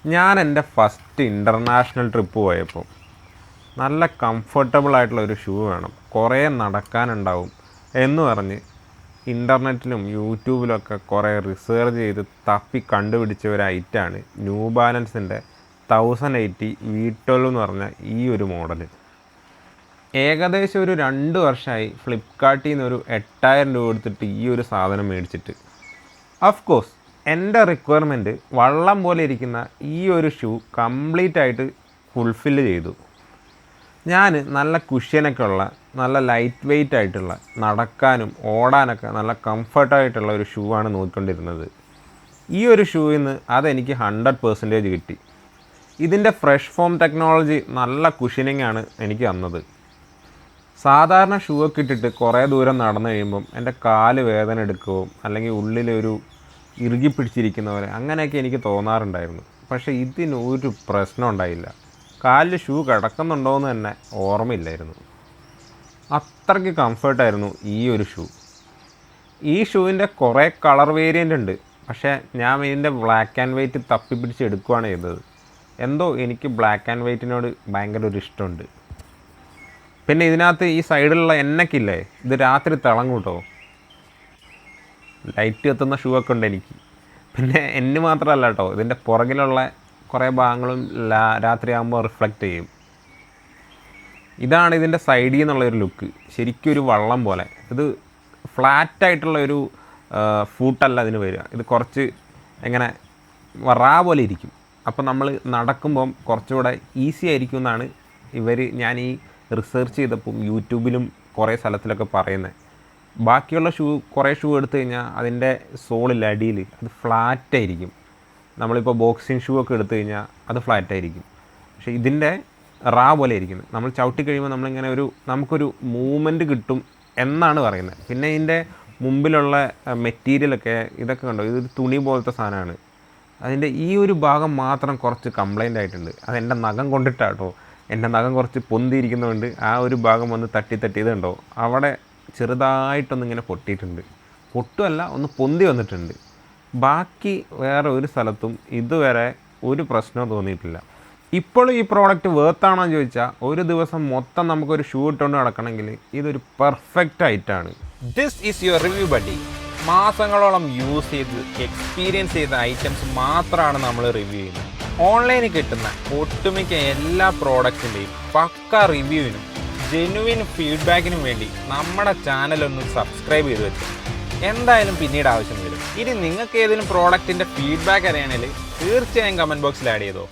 ഞാൻ എൻ്റെ first international trip പോയപ്പോൾ നല്ല കംഫർട്ടബിൾ ആയിട്ടുള്ള ഒരു ഷൂ വേണം, കുറേ നടക്കാനുണ്ടാവും എന്ന് പറഞ്ഞ് ഇൻ്റർനെറ്റിലും യൂട്യൂബിലൊക്കെ കുറേ റിസർച്ച് ചെയ്ത് തപ്പി കണ്ടുപിടിച്ച ഒരു ഐറ്റമാണ് ന്യൂ ബാലൻസിൻ്റെ 1080 V12 എന്ന് പറഞ്ഞ ഈ ഒരു മോഡൽ. ഏകദേശം ഒരു 2 വർഷമായി ഫ്ലിപ്കാർട്ടിൽ നിന്ന് ഒരു 8000 രൂപ കൊടുത്തിട്ട് ഈ ഒരു സാധനം മേടിച്ചിട്ട്. ഓഫ് കോഴ്സ് എൻ്റെ റിക്വയർമെൻറ്റ് വള്ളം പോലെ ഇരിക്കുന്ന ഈ ഒരു ഷൂ കംപ്ലീറ്റ് ആയിട്ട് ഫുൾഫില്ല് ചെയ്തു. ഞാൻ നല്ല കുഷ്യനൊക്കെ ഉള്ള നല്ല ലൈറ്റ് വെയ്റ്റ് ആയിട്ടുള്ള നടക്കാനും ഓടാനൊക്കെ നല്ല കംഫർട്ടായിട്ടുള്ള ഒരു ഷൂ ആണ് നോക്കിക്കൊണ്ടിരുന്നത്. ഈ ഒരു ഷൂവിൽ നിന്ന് അതെനിക്ക് 100% കിട്ടി. ഇതിൻ്റെ ഫ്രഷ് ഫോം ടെക്നോളജി നല്ല കുഷ്യനിങ് ആണ് എനിക്ക് തന്നത്. സാധാരണ ഷൂ ഒക്കെ ഇട്ടിട്ട് കുറേ ദൂരം നടന്നു കഴിയുമ്പം എൻ്റെ കാല് വേദന എടുക്കുകയും അല്ലെങ്കിൽ ഉള്ളിലൊരു ഇറുകി പിടിച്ചിരിക്കുന്ന പോലെ അങ്ങനെയൊക്കെ എനിക്ക് തോന്നാറുണ്ടായിരുന്നു. പക്ഷേ ഇതിന് ഒരു പ്രശ്നം ഉണ്ടായില്ല. കാലിൽ ഷൂ കിടക്കുന്നുണ്ടോയെന്ന് തന്നെ ഓർമ്മയില്ലായിരുന്നു. അത്രയ്ക്ക് കംഫർട്ടായിരുന്നു ഈ ഒരു ഷൂ. ഈ ഷൂവിൻ്റെ കുറേ കളർ വേരിയൻ്റ് ഉണ്ട്. പക്ഷേ ഞാൻ ഇതിൻ്റെ ബ്ലാക്ക് ആൻഡ് വൈറ്റ് തപ്പിപ്പിടിച്ച് എടുക്കുകയാണ് ചെയ്തത്. എന്തോ എനിക്ക് ബ്ലാക്ക് ആൻഡ് വൈറ്റിനോട് ഭയങ്കര ഒരു ഇഷ്ടമുണ്ട്. പിന്നെ ഇതിനകത്ത് ഈ സൈഡിലുള്ള എണ്ണയ്ക്കില്ലേ, ഇത് രാത്രി തിളങ്ങും കേട്ടോ. ലൈറ്റ് കത്തുന്ന ഷൂ ഒക്കെ ഉണ്ട് എനിക്ക്. പിന്നെ എന്നെ മാത്രമല്ല കേട്ടോ, ഇതിൻ്റെ പുറകിലുള്ള കുറേ ഭാഗങ്ങളും രാത്രിയാകുമ്പോൾ റിഫ്ലക്റ്റ് ചെയ്യും. ഇതാണ് ഇതിൻ്റെ സൈഡിൽ നിന്നുള്ളൊരു ലുക്ക്. ശരിക്കും ഒരു വള്ളം പോലെ. ഇത് ഫ്ലാറ്റായിട്ടുള്ളൊരു ഫൂട്ടല്ല ഇതിന് വരിക. ഇത് കുറച്ച് എങ്ങനെ റാ പോലെ ഇരിക്കും. അപ്പോൾ നമ്മൾ നടക്കുമ്പം കുറച്ചുകൂടെ ഈസി ആയിരിക്കും എന്നാണ് ഞാൻ ഈ റിസർച്ച് ചെയ്തപ്പം യൂട്യൂബിലും കുറേ സ്ഥലത്തിലൊക്കെ പറയുന്നത്. ബാക്കിയുള്ള കുറേ ഷൂ എടുത്തു കഴിഞ്ഞാൽ അതിൻ്റെ സോളിൽ അടിയിൽ അത് ഫ്ലാറ്റായിരിക്കും. നമ്മളിപ്പോൾ ബോക്സിങ് ഷൂ ഒക്കെ എടുത്തു കഴിഞ്ഞാൽ അത് ഫ്ലാറ്റായിരിക്കും. പക്ഷേ ഇതിൻ്റെ റാ പോലെ ഇരിക്കുന്നത്. നമ്മൾ ചവിട്ടി കഴിയുമ്പോൾ നമ്മളിങ്ങനെ നമുക്കൊരു മൂവ്മെൻറ്റ് കിട്ടും എന്നാണ് പറയുന്നത്. പിന്നെ ഇതിൻ്റെ മുമ്പിലുള്ള മെറ്റീരിയലൊക്കെ ഇതൊക്കെ കണ്ടോ, ഇതൊരു തുണി പോലത്തെ സാധനമാണ്. അതിൻ്റെ ഈ ഒരു ഭാഗം മാത്രം കുറച്ച് കംപ്ലൈൻ്റ് ആയിട്ടുണ്ട്. അതെൻ്റെ നഖം കൊണ്ടിട്ടാട്ടോ. എൻ്റെ നഖം കുറച്ച് പൊന്തിയിരിക്കുന്നതുകൊണ്ട് ആ ഒരു ഭാഗം വന്ന് തട്ടിയതുണ്ടോ, അവിടെ ചെറുതായിട്ടൊന്നിങ്ങനെ പൊട്ടിയിട്ടുണ്ട്. പൊട്ടുമല്ല, ഒന്ന് പൊന്തി വന്നിട്ടുണ്ട്. ബാക്കി വേറെ ഒരു സ്ഥലത്തും ഇതുവരെ ഒരു പ്രശ്നവും തോന്നിയിട്ടില്ല. ഇപ്പോഴും ഈ പ്രോഡക്റ്റ് വേർത്താണോ എന്ന് ചോദിച്ചാൽ, ഒരു ദിവസം മൊത്തം നമുക്കൊരു ഷൂ ഇട്ടുകൊണ്ട് നടക്കണമെങ്കിൽ ഇതൊരു പെർഫെക്റ്റ് ആയിട്ടാണ്. This is your review buddy. മാസങ്ങളോളം യൂസ് ചെയ്ത് എക്സ്പീരിയൻസ് ചെയ്ത ഐറ്റംസ് മാത്രമാണ് നമ്മൾ റിവ്യൂ ചെയ്യുന്നത്. ഓൺലൈനിൽ കിട്ടുന്ന ഒട്ടുമിക്ക എല്ലാ പ്രോഡക്റ്റിൻ്റെയും പക്ക റിവ്യൂവിനും ജെനുവിൻ ഫീഡ്ബാക്കിനും വേണ്ടി നമ്മുടെ ചാനലൊന്ന് സബ്സ്ക്രൈബ് ചെയ്ത് വെച്ചു. എന്തായാലും പിന്നീട് ആവശ്യം വരും. ഇനി നിങ്ങൾക്ക് ഏതെങ്കിലും പ്രോഡക്റ്റിൻ്റെ ഫീഡ്ബാക്ക് അറിയണമെങ്കിൽ തീർച്ചയായും കമൻറ്റ് ബോക്സിൽ ആഡ് ചെയ്തോ.